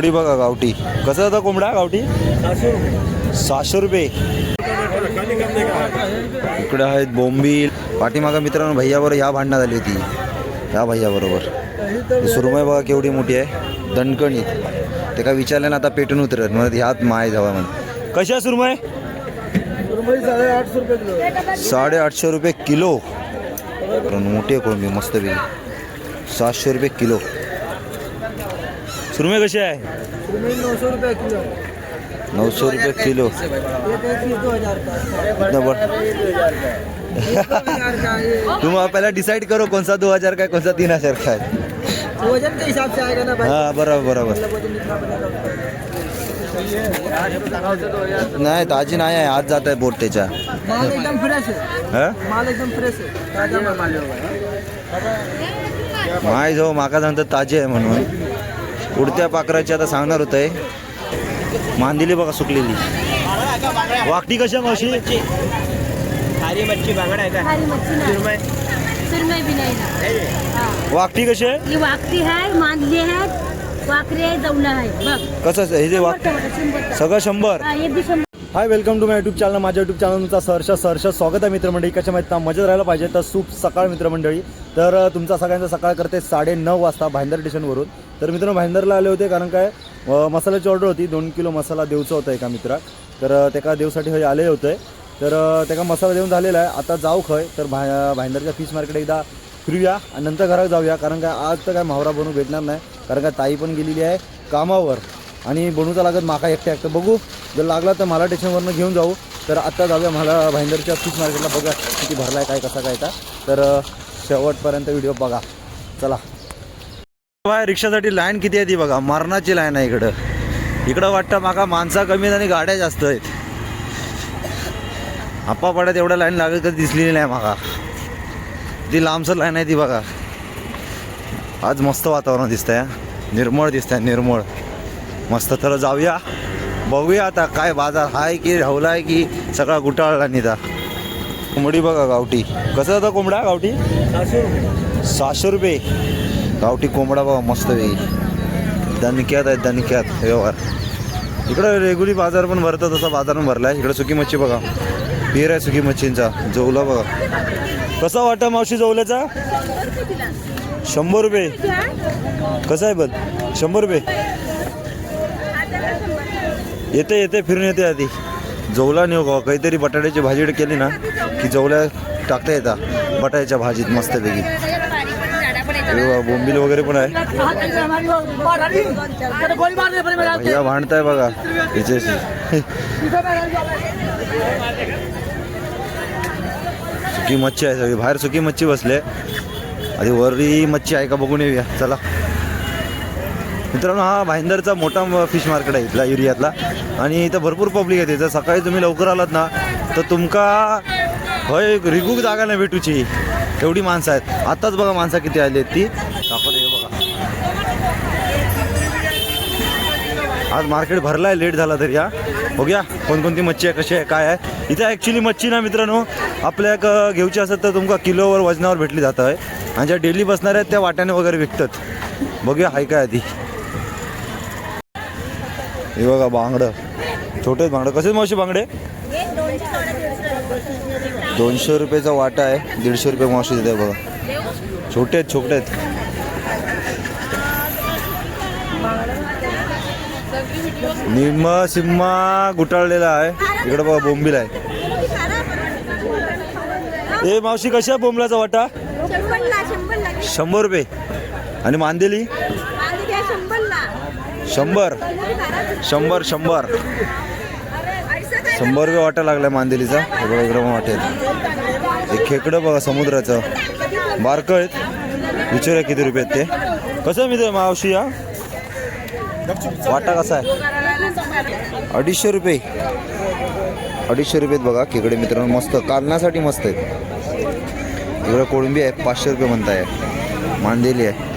कोंबडी बघा गावठी. कसं होता कोंबडा गावठी? 600 रुपये. इकडे आहेत बोंबील. पाठीमागा मित्रांनो भैयाबरोबर ह्या भांडणात आली होती, ह्या भैयाबरोबर. सुरमई बघा केवढी मोठी आहे, दणकणीत. ते काय विचारलं ना आता पेटून उतरत म्हणत ह्यात माय जावा म्हणत. कशा सुरमई? 850 रुपये किलो. मोठे कोंबडी मस्त पैकी. 700 रुपये किलो. सुरमई कशी आहे? 900 रुपये किलो. 900 रुपये किलो. तुम पहला डिसाइड करो कौन सा 2000 का है, कौन सा 3000 का है. वजन के हिसाब से आएगा ना भाई. हाँ बराबर बराबर. नाही ताजी नाही आहे, आज जात आहे बोट त्याच्या. माल एकदम फ्रेश है. माल एकदम फ्रेश है, ताजा माल है. माय जो माका सांगतात ताजी आहे म्हणून. उडत्या पाखराची आता सांगणार होत आहे. मांदिली बघा सुकलेली. वाकटी कशा मावशी? हरी मच्छी बांगडा है का? हरी मच्छी नाही. सुरमई सुरमई भी नाही ना. वाकटी कशी आहे? ही वाकटी आहे, मांदली आहे, वाकरी आहे, जवला आहे. बघ कसं हे जे वाकटी सगळं 100. हा, हे बी 100. Hi, welcome to my YouTube channel. माझ्या यूट्यूब चॅनल तुमचा सहर्ष स्वागत आहे मित्रमंडळी. कशा माहिती मजेत राहायला पाहिजे तर सूप सकाळ मित्रमंडळी. तर तुमचा सगळ्यांचा सकाळ करते 9:30 वाजता भाईंदर स्टेशनवरून. तर मित्रांनो भाईंदरला आले होते कारण काय मसाल्याची ऑर्डर होती. 2 किलो मसाला देऊचा होता एका मित्राक. तर त्याका देवसाठी हे आले होते. तर त्याका मसाला देऊन झालेला आहे. आता जाऊ खय तर भाईंदरच्या फिश मार्केट एकदा फिरूया आणि नंतर घरात जाऊया. कारण काय आज तर काय मावरा बनवू भेटणार नाही, कारण काय ताई पण गेलेली आहे कामावर आणि बनवूचा लागत माका एकटं. बघू जर लागला तर मला स्टेशनवरनं घेऊन जाऊ. तर आत्ता जाऊया मला भाईंदरच्या फिश मार्केटला. बघा किती भरला आहे, काय कसा काय. तर शेवटपर्यंत व्हिडिओ बघा. चला बाय. रिक्षासाठी लाईन किती आहे ती बघा, मरणाची लाईन आहे इकडं. इकडं वाटतं माका माणसा कमी आहेत आणि गाड्या जास्त आहेत. आप्पा पाड्यात एवढ्या लाईन लागत कधी दिसलेली नाही माका. ती लांबसर लाईन आहे ती बघा. आज मस्त वातावरण दिसतंय, निर्मळ दिसतंय, निर्मळ मस्त. तर जाऊया बघूया आता काय बाजार आहे की राहुला आहे की सगळा गुटाळला निदा. कोंबडी बघा गावठी. कसं होता कोंबडा गावठी? 600 रुपये गावठी कोंबडा बघा मस्त वेगळी. दणक्यात आहे, दणक्यात व्यवहार. इकडं रेग्युलर बाजार पण भरतं, तसा बाजार पण भरला आहे. इकडं सुकी मच्छी बघा, पेर आहे सुकी मच्छींचा. जवला बघा कसा वाटा मावशी जवल्याचा? 100 रुपये. कसं आहे बघ 100 रुपये. येते फिरून येते आधी. जवला नेऊ का काहीतरी बटाट्याची भाजी केली ना की जवल्या टाकता येतात बटाट्याच्या भाजीत मस्तपैकी. बोंबील वगैरे पण आहे. भैया भांडताय बघा हिच्याशी. सुकी मच्छी आहे सगळी बाहेर. सुकी मच्छी बसले. आधी वरी मच्छी आहे का बघून येऊया. चला मित्रांनो, हा भाईंदरचा मोठा फिश मार्केट आहे इथला एरियातला. आणि इथं भरपूर पब्लिक येते. जर सकाळी तुम्ही लवकर आलात ना तर तुमका होय रिगूक जागा नाही भेटूची, एवढी माणसं आहेत. आत्ताच बघा माणसं किती आली आहेत ती दाखवत आहे बघा. आज मार्केट भरला आहे, लेट झाला तरी. या बघूया कोणकोणती मच्छी आहे, कशी आहे, काय आहे. इथं ॲक्च्युली मच्छी ना मित्रांनो आपल्या घेऊची असेल तर तुमका किलोवर वजनावर भेटली जातं आहे. आणि ज्या डेली बसणार आहेत त्या वाट्याने वगैरे विकतात. बघूया हाय काय आधी. हे बघा बांगडं, छोटे बांगडं. कसे मावशी बांगडे? 200 रुपयेचा वाटा आहे. 150 रुपये मावशी देते बघा. छोटे आहेत, छोटे आहेत. निम्मा सिम्मा गुटाळलेला आहे. इकडे बघा बोंबील आहे. ए मावशी कशा बोंबलाचा वाटा? 100 रुपये. आणि मांदेली 100 100 रुपये वाटा लागलाय मांदेलीचा. बघा इकडं पण वाटेल. एक खेकडं बघा समुद्राचं बारकं आहेत. विचारूया किती रुपये आहेत ते. कसं मी ते मावशी या वाटा कसा आहे? 250 रुपये. 250 रुपयेत बघा खेकडे मित्रांनो. मस्त कालण्यासाठी मस्त आहेत. इकडं कोळंबी आहे 500 रुपये म्हणताय. मांदेली आहे.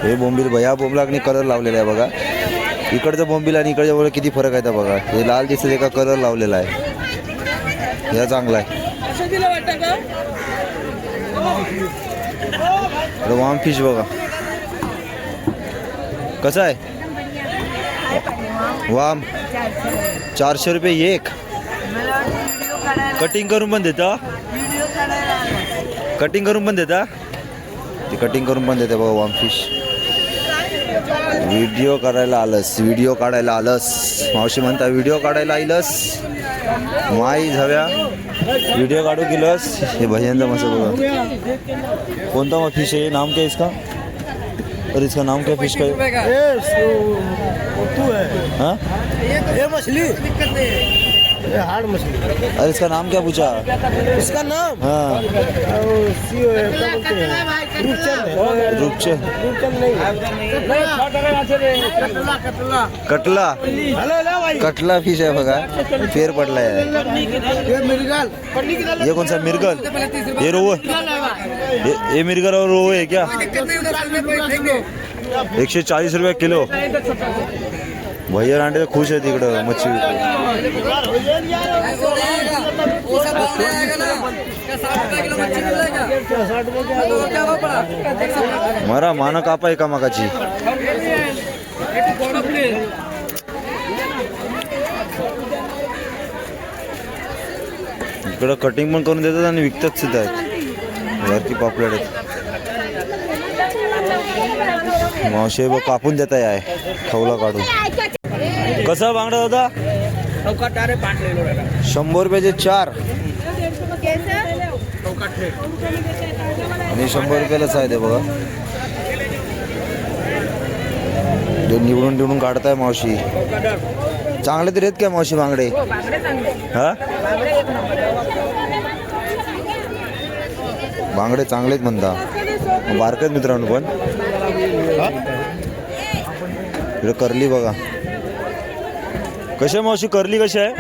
हे बोंबील भया बोंबलाकनी कलर लावलेला आहे बघा. इकडचं बोंबील आणि इकडच्या बोंबील किती फरक आहे बघा. हे लाल दिसतं एका कलर लावलेला आहे. हे चांगला आहे. वाम फिश बघा कसं आहे वाम? 400 रुपये एक. कटिंग करून पण देता? कटिंग करून पण देता? ते कटिंग करून पण देते बघा वाम फिश. व्हिडिओ करायला आलंस, व्हिडिओ काढायला आलंस. मावशी म्हणता व्हिडिओ काढायला आलंस. माई झाव्या व्हिडिओ काढू गेलस. हे भैयांचा मस्त बघा. कोणता मग फिश है? नाम क्या है इसका? और इसका नाम क्या फिश का है? हाँ? ये मछली ये हार्ड मछली. अरे इसका नाम क्या पूछा? इसका नाम हाँ रूपचंद. कटला. कटला फिश आहे बघा. फेर पडलाय. ये कौन सा मिर्गल? ये रोहू है? ये मिर्गल और रोहू है क्या? 140 रुपये किलो. भैया रांडे खुश आहे तिकडं मच्छी. मारा मान कापा एका मागाची. इकडं कटिंग पण करून देतात आणि विकतात सुद्धा आहेत. वरती पापलेट आहेत. मावशी बघ कापून देत आहे खवला काढून. कसा बांगडा दादा? 100 रुपयाचे 4 आणि 100 रुपयालाच आहे ते बघा. निवडून निवडून काढताय मावशी. चांगले तरी आहेत काय मावशी बांगडे? हा बांगडे चांगलेच म्हणता. बारकेत मित्रांनो पण. इकडे करली बघा. कशा मावशी करली कशी आहे?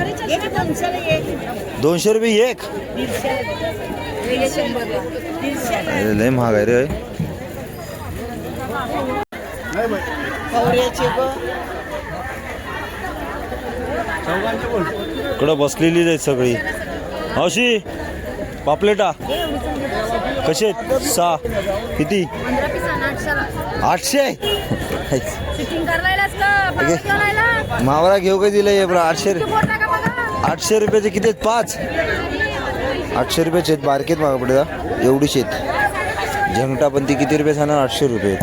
200 रुपये एक. लय महाग आहे रे. इकडं बसलेली आहेत सगळी. मावशी पापलेटा कसे आहेत? 6 किती? 800. मावरा घेऊ का दिलं? 800 रुपयाचे किती आहेत? 5. 800 रुपयाचे आहेत. बारकेत मागा पडे एवढीच आहेत. झंगटा पण ती किती रुपये सांगणार? 800 रुपये.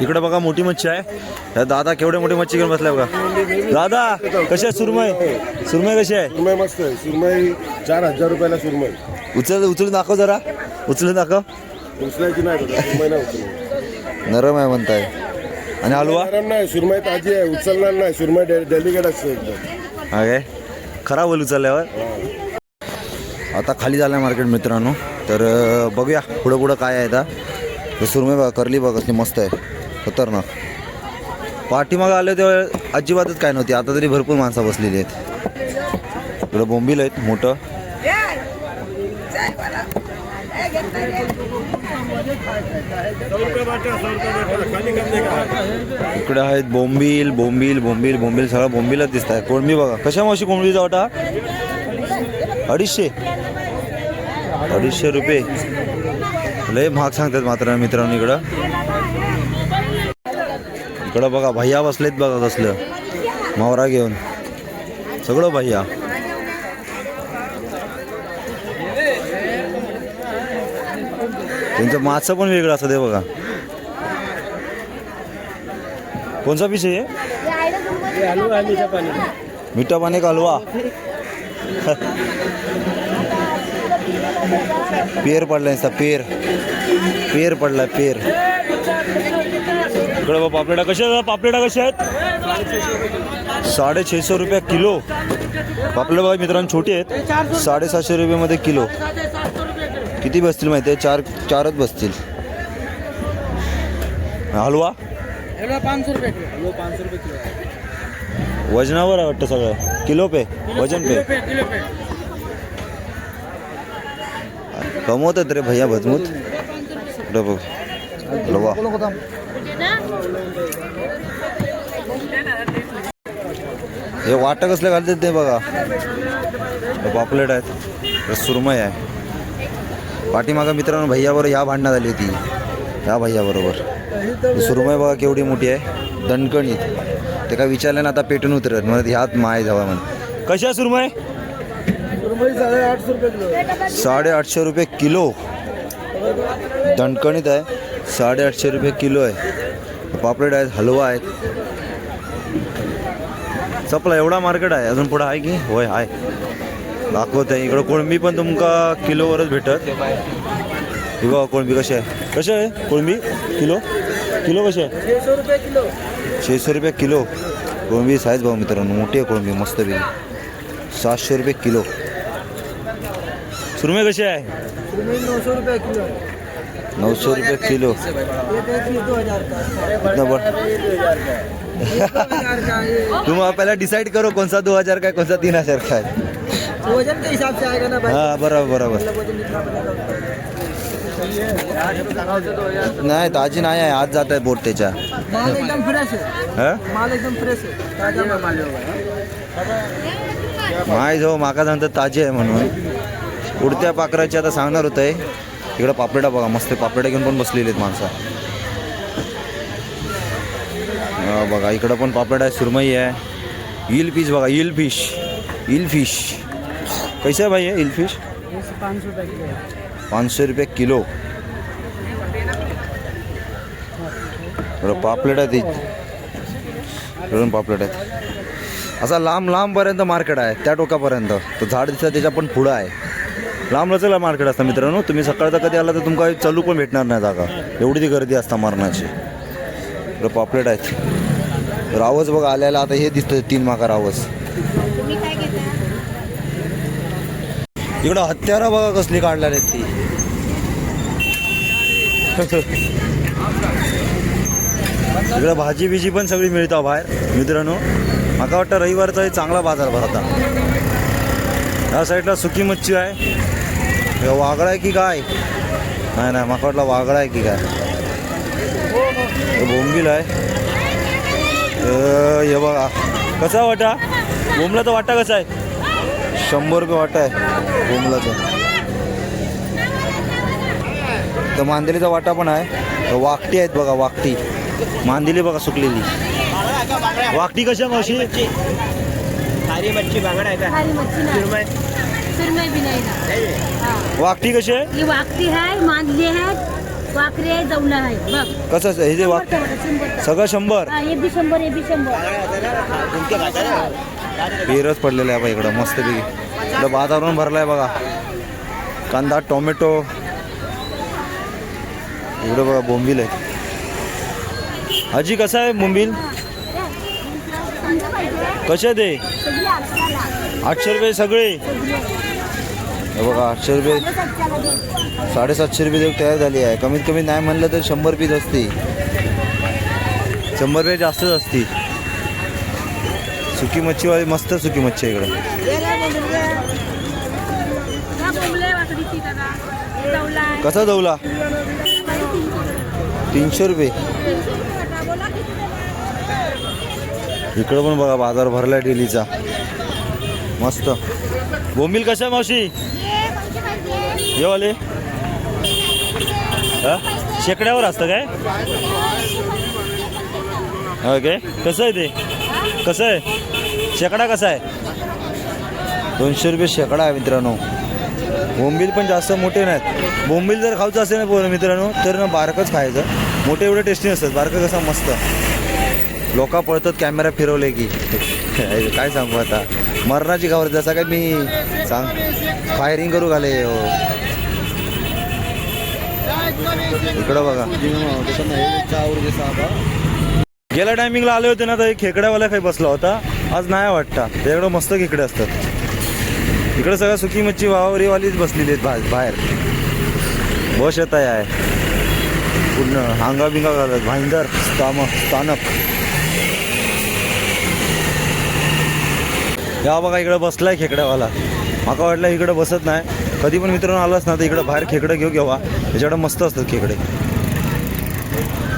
इकडे बघा मोठी मच्छी आहे. दादा केवढे मोठी मच्छी घेऊन बसलाय बघा. दादा कशी आहे सुरमई? सुरमई कशी आहे? सुरमई मस्त आहे. सुरमई 4000 रुपयाला सुरमई. उचलून दाखव जरा. उचलून दाखव. उचलायची नाही सुरमई नाही उचलणार. नरम आहे म्हणताय. आणि हलवा? नरम नाही. सुरमई ताजी आहे. उचलणार नाही. सुरमई डेलिकेट असते एकदम. हा काय खराब होईल उचलल्यावर. आता खाली झालं आहे मार्केट मित्रांनो. तर बघूया पुढं पुढं काय आहे. आता सुरमई बघा करली बघा कसली मस्त आहे. खतरनाक. पाठीमागं आले तेव्हा अजिबातच काय नव्हती. आता तरी भरपूर माणसं बसलेली आहेत. इकडं बोंबील आहेत मोठं. इकडे आहेत बोंबील बोंबील बोंबील बोंबील सगळं बोंबीलच दिसत आहे. कोळंबी बघा कशा मावशी कोळंबीचा वाटा? 250 रुपये. लय महाग सांगतात मात्र मित्रांनो. इकडं बघा भैया बसलेत बघा कसलं मावरा घेऊन. सगळं भैया. त्यांचं मासं पण वेगळं असतं ते बघा. कोणचा पीस आहे? मीठा पाणी का हलवा? पेर पडलाय पेर. पेर पडलाय पेर. इकडे पापलेटा कशा आहेत? पापलेटा कशा आहेत? 650 रुपये किलो. पापलेट बघा मित्रांनो छोटे आहेत. 750 रुपये किलो. किती बसतील माहिती आहे? 4च बसतील. हलवा 500 रुपये किलो. 500 रुपये किलो. वजनावर आहे वाटतं सगळं. किलो पे वजन पे कमवतात रे भैया भजमूत. बघ हलवा. हे वाटं कसलं घालतात ते बघा. पापलेट आहेत. सुरमई आहे. पाठीमागं मित्रांनो भैयावर ह्या भांडणात आली होती. या भैया बरोबर सुरमई बघा केवढी मोठी आहे दणकणीत. ते काय विचारलं ना आता पेटून उतरत म्हणत ह्यात माय जावा म्हण. कशी आहे सुरमई? 850 रुपये किलो. 850 रुपये किलो दणकणीत आहे. 850 रुपये किलो आहे. पापलेट आहेत, हलवा आहेत. चपला एवढा मार्केट आहे. अजून पुढं आहे की? होय आहे दाखवत आहे. इकडं कोळंबी पण तुमका किलोवरच भेटत. हे बघा कोळंबी कशी आहे. कशी आहे कोळंबी किलो? किलो कशी आहे? 600 रुपये किलो. 600 रुपये किलो कोळंबी साईज भाऊ मित्रांनो मोठी आहे कोळंबी मस्त बी. 700 रुपये किलो. सुरमई कशी आहे? 900 रुपये किलो. 900 रुपये किलो. ये 2000 का. इतना बड़ा 2000 का ये तुम पहले डिसाइड करो कौन सा 2000 का है कौन सा 3000 का है. वजन के हिसाब से आएगा ना भाई. हाँ बराबर बराबर. मतलब वजन जितना बनेगा. नाही ताजी नाही आहे आज जात आहे बोट त्याच्या. माल एकदम फ्रेश है. हं? माल एकदम फ्रेश है. ताजा माल है. माय जो माका सांगतात ताजी आहे म्हणून. उडत्या पाखराची आता सांगणार होतं आहे. इकडं पापलेटा बघा मस्त पापलेटा घेऊन पण बसलेले आहेत माणसं. बघा इकडं पण पापलेट आहे सुरमई आहे. ईल फिश बघा ईल फिश. ईल फिश कैसे आहे भाई आहे ईल फिश? 500 रुपये किलो. 500 रुपये किलो. पापलेट आहे ती पापलेट आहेत. असा लांब लांबपर्यंत मार्केट आहे त्या टोकापर्यंत. तो झाड दिसतं त्याच्या पण पुढं आहे. लांब लचला मार्केट असतं मित्रांनो. तुम्ही सकाळचा कधी आला तर तुमका चालू पण भेटणार नाही जागा. एवढी ती गर्दी असता मारण्याची. पापलेट आहेत. रावस बघा आल्याला आता हे दिसतं 3 माका रावस. तुम्ही काय घेता? इकडं हत्यारा बघा कसली काढलेली आहेत ती. इकडं भाजी बिजी पण सगळी मिळतं बाहेर मित्रांनो. माका वाटतं रविवारचा हे चांगला बाजार भरता. या साईडला सुकी मच्छी आहे. हे वागळा आहे की काय? नाही नाही माका वाटलं वागळा आहे की काय. हे बोंबील आहे. हे बघा कसा वाटा बोंबलाचा वाटा कसा आहे? 100 रुपये वाटा आहे बोंबलाचा. तर मांदेलीचा वाटा पण आहे. वाकटी आहेत बघा वाकटी. मांदेली बघा सुकलेली. वाकटी कशा मावशी? खारी मच्छी बांगडा आहे का? खारी मच्छी नाही. सुरमई भी नाही ना. हा. वाकटी कशी आहे? ही वाकटी आहे, मांदली आहे, वाकरी आहे, जवला आहे. बघ. कसं आहे? हे जे वाक 100. सगळं 100. हा, हे बी 100, हे बी 100. पेरच पडलेलं आहे बघा इकडं मस्त पैकी. इकडं वातावरण भरलं आहे बघा. कांदा टोमॅटो. इकडं बघा बोंबील आहे. आजी कसं आहे बोंबील? कसे आहे ते? 800 रुपये सगळे. हे बघा 800 रुपये 750 रुपये देऊ तयार झाली आहे. कमीत कमी नाही म्हणलं तर 100 पीस असते. 100 रुपये जास्तच असते. सुकी मच्छीवाली मस्त सुकी मच्छी आहे इकडं. कसा जवला? 300 रुपये. इकडं पण बघा बाजार भरला डेलीचा मस्त. बोंबील कशा मावशी? हे वाले हा शेकड्यावर असतं काय? ओके कसं आहे ते? कसं आहे शेकडा कसा आहे? 200 रुपये शेकडा आहे मित्रांनो. बोंबील पण जास्त मोठे नाहीत. बोंबील जर खायचं असेल ना पोरं मित्रांनो तर ना बारकच खायचं. मोठे एवढे टेस्टी नसतात. बारकं कसं मस्त. लोक पळतात कॅमेरा फिरवले की काय सांगू आता मरणाची खबर. जसा काय मी सांग फायरिंग करू घाले. इकडं बघा गेल्या टायमिंगला आले होते ना तर एक खेकड्यावाला काही बसला होता. आज नाही वाटता. त्याच्याकडं मस्त खेकडे असतात. इकडं सगळं सुकी मच्छी वावरीवालीच बसलेली आहेत बाहेर. बस येत आहे पूर्ण हांगा बिंगा घालत. भाईंदर स्थानक. या बघा इकडं बसलाय खेकड्यावाला. माका वाटलं इकडं बसत नाही. कधी पण मित्रांनो आलाच ना तर इकडं बाहेर खेकडं घेऊ घेवा. त्याच्याकडं मस्त असतात खेकडे.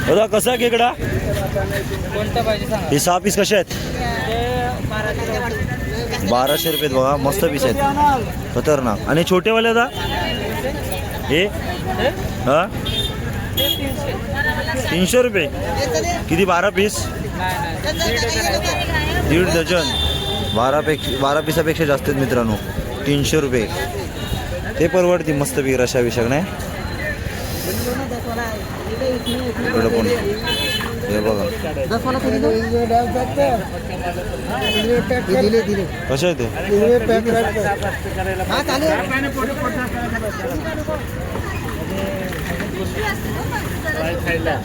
दादा कसा खेकडा? कोणता पाहिजे सांगा. हे 6 पीस कसे आहेत? 1200 रुपये बघा मस्त पीस आहेत खतरनाक. आणि छोटेवाले आता हे हा 300 रुपये किती 12 पीस 1.5 डझन 12 पिसापेक्षा जास्त आहेत मित्रांनो 300 रुपये ते परवडती मस्त पीक रशा विषय नाही इकडं पण हे बघा कशा आहे ते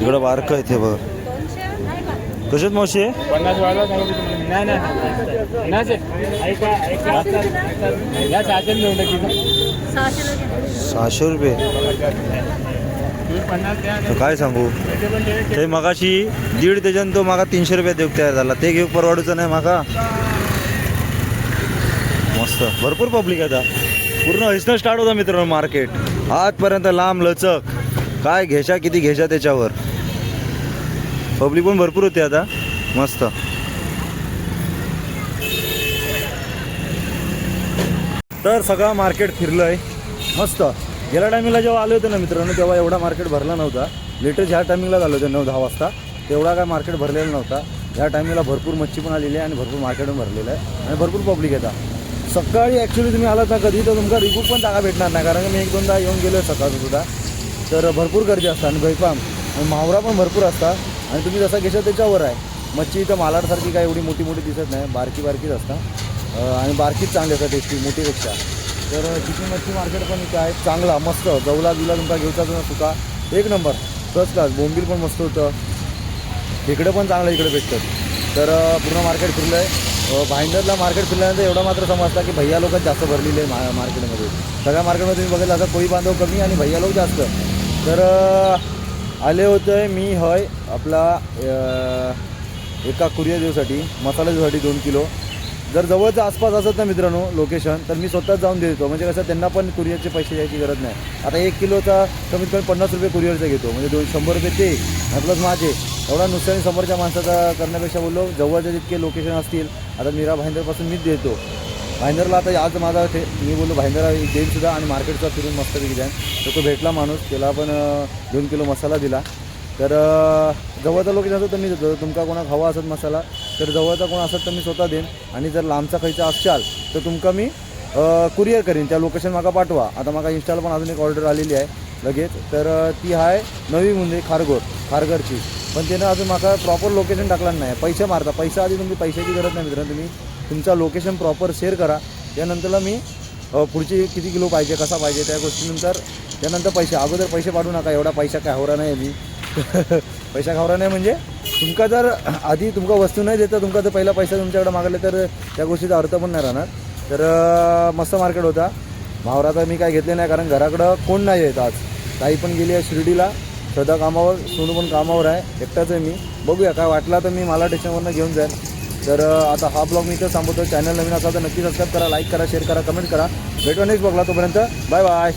इकडं बारकं आहे ते बघा कशात मावशी आहे 600 रुपये तर काय सांगू ते मगाशी 1.5 डझन तो मागा 300 रुपये देऊ तयार झाला ते घेऊ परवडूचं नाही मागा मस्त भरपूर पब्लिक आहे आता पूर्ण हसणं स्टार्ट होतं मित्रांनो मार्केट आजपर्यंत लांब लचक काय घेशा किती घेशा त्याच्यावर पब्लिक पण भरपूर होते आता मस्त तर सगळं मार्केट फिरलं आहे मस्त गेल्या टायमिंगला जेव्हा आले होते ना मित्रांनो तेव्हा एवढा मार्केट भरला नव्हता लेटेस्ट ह्या टायमिंगला झालं होतं 9-10 वाजता तेवढा काय मार्केट भरलेला नव्हता ह्या टायमिंगला भरपूर मच्छी पण आलेली आहे आणि भरपूर मार्केट पण भरलेलं आहे आणि भरपूर पब्लिक येतात सकाळी ॲक्च्युली तुम्ही आलात ना कधी तर तुमचा रिव्ह्यू पण जागा भेटणार नाही कारण मी 1-2दा येऊन गेलो आहे सकाळचं सुद्धा तर भरपूर गर्दी असतात आणि बैपाम आणि मावरा पण भरपूर असतात आणि तुम्ही जसा घेशाल त्याच्यावर आहे मच्छी इथं मालाडसारखी काय एवढी मोठी मोठी दिसत नाही बारकीच असतात आणि बारकीच चांगली असतात टेस्टी मोठीपेक्षा तर चिकन मच्छी मार्केट पण इथं आहे चांगला मस्त जवला बिवला तुमचा घेऊचा ना सुका एक नंबर फर्स्ट क्लास बोंबील पण मस्त होतं इकडे पण चांगलं इकडे भेटतं तर पूर्ण मार्केट फिरलं आहे भाईंदरला मार्केट फिरल्यानंतर एवढा मात्र समजता की भैया लोक जास्त भरलेले आहे मार्केटमध्ये सगळ्या मार्केटमध्ये तुम्ही बघितलं आता कोळी बांधव कमी आणि भैया लोक जास्त तर आले होते मी हय आपला एका कुरिअर देऊसाठी मसाला देऊसाठी 2 किलो जर जवळचं आसपास असत ना मित्रांनो लोकेशन तर मी स्वतःच जाऊन देतो म्हणजे कसं त्यांना पण कुरिअरचे पैसे द्यायची गरज नाही आता 1 किलोचा कमीत कमी 50 रुपये कुरिअरचा घेतो म्हणजे 100 रुपये ते आणि प्लस माझे एवढा नुकसानी समोरच्या माणसाचा करण्यापेक्षा बोललो जवळचे जितके लोकेशन असतील आता मीरा भाईंदरपासून मीच देतो भाईंदरला आता आज माझा मी बोललो भाईंदर देईलसुद्धा आणि मार्केटचा फिरून मस्तपैकी जाईन तर तो भेटला माणूस त्याला पण 2 किलो मसाला दिला तर जवळचा लोकेशन असतं तर मी देतो तुमका कोणाक हवा असत मसाला तर जवळचा कोण असत तर मी स्वतः देईन आणि जर लांबचा खायचा असाल तर तुमका मी कुरिअर करीन त्या लोकेशन माका पाठवा आता माका इन्स्टाला पण अजून एक ऑर्डर आलेली आहे लगेच तर ती आहे नवी म्हणजे खारघरची पण त्यानं अजून माका प्रॉपर लोकेशन टाकलं नाही पैसे मारता पैसा आधी तुमची पैशाची गरज नाही मित्रांनो तुम्ही तुमचा लोकेशन प्रॉपर शेअर करा त्यानंतरला मी पुढची किती किलो पाहिजे कसा पाहिजे त्या गोष्टीनंतर त्यानंतर पैसे अगोदर पैसे पाठवू नका एवढा पैसा काय हवरा नाही मी पैसा खावरा नाही म्हणजे तुमका जर आधी तुमका वस्तू नाही देता तुमका जर पहिला पैसा तुमच्याकडे मागले तर त्या गोष्टीचा अर्थ पण नाही राहणार तर मस्त मार्केट होता भावरा तर मी काय घेतले नाही कारण घराकडं कोण नाही येत आज ताई पण गेली आहे शिर्डीला सदा कामावर सोनू पण कामावर आहे एकटाच आहे मी बघूया काय वाटला तर मी मला स्टेशनवरनं घेऊन जाईल तर आता हा ब्लॉग मी इथं सांगतो चॅनल नवीन असाल तर नक्की सबस्क्राईब करा लाईक करा शेअर करा कमेंट करा भेटवा नेक्स्ट ब्लॉगला तोपर्यंत बाय बाय